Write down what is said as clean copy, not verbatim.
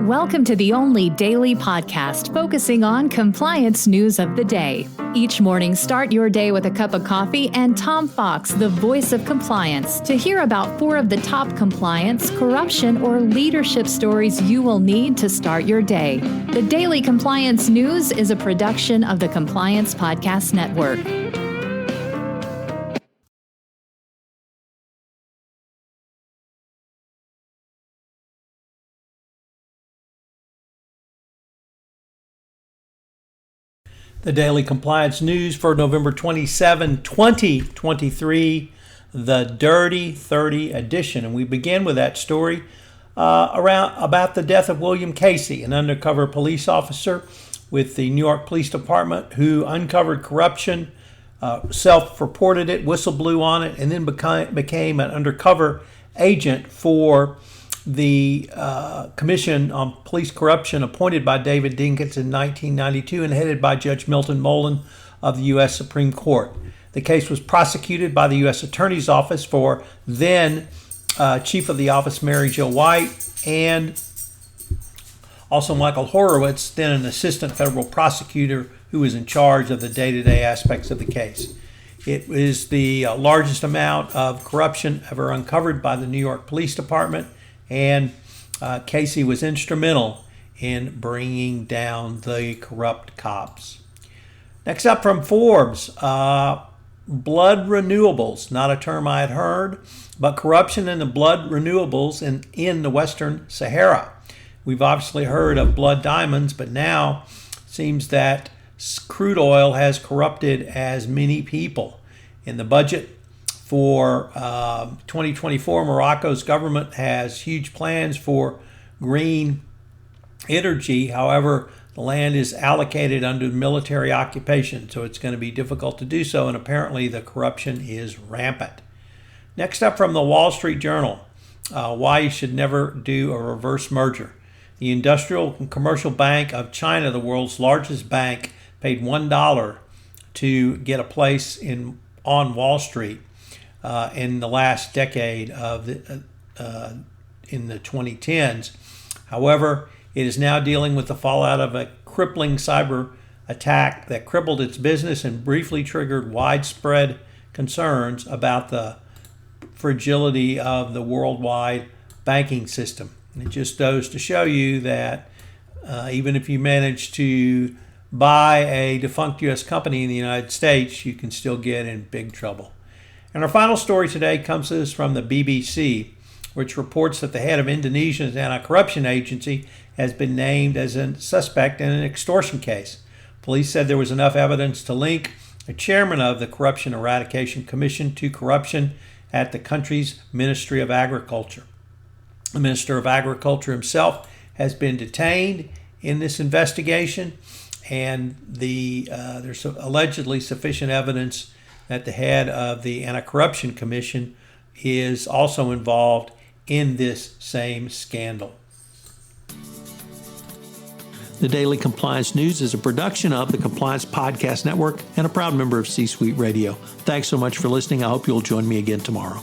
Welcome to the only daily podcast focusing on compliance news of the day. Each morning, start your day with a cup of coffee and Tom Fox, the voice of compliance, to hear about 4 of the top compliance, corruption, or leadership stories you will need to start your day. The Daily Compliance News is a production of the Compliance Podcast Network. The Daily Compliance News for November 27, 2023, the Dirty 30 edition. And we begin with that story about the death of William Casey, an undercover police officer with the New York Police Department who uncovered corruption, self-reported it, whistle blew on it, and then became an undercover agent for the Commission on Police Corruption appointed by David Dinkins in 1992 and headed by Judge Milton Molan of the U.S. Supreme Court. The case was prosecuted by the U.S. Attorney's Office for then Chief of the Office Mary Jo White and also Michael Horowitz, then an assistant federal prosecutor who was in charge of the day-to-day aspects of the case. It is the largest amount of corruption ever uncovered by the New York Police Department, and Casey was instrumental in bringing down the corrupt cops. Next up from Forbes, blood renewables, not a term I had heard, but corruption in the blood renewables in the Western Sahara. We've obviously heard of blood diamonds, but now it seems that crude oil has corrupted as many people. In the budget for 2024, Morocco's government has huge plans for green energy. However, the land is allocated under military occupation, so it's going to be difficult to do so, and apparently the corruption is rampant. Next up from the Wall Street Journal, why you should never do a reverse merger. The Industrial and Commercial Bank of China, the world's largest bank, paid $1 to get a place on Wall Street in the last decade in the 2010s. However, it is now dealing with the fallout of a crippling cyber attack that crippled its business and briefly triggered widespread concerns about the fragility of the worldwide banking system. It just goes to show you that even if you manage to buy a defunct U.S. company in the United States, you can still get in big trouble. And our final story today comes to us from the BBC, which reports that the head of Indonesia's anti-corruption agency has been named as a suspect in an extortion case. Police said there was enough evidence to link the chairman of the Corruption Eradication Commission to corruption at the country's Ministry of Agriculture. The Minister of Agriculture himself has been detained in this investigation, and there's allegedly sufficient evidence that the head of the Anti-Corruption Commission is also involved in this same scandal. The Daily Compliance News is a production of the Compliance Podcast Network and a proud member of C-Suite Radio. Thanks so much for listening. I hope you'll join me again tomorrow.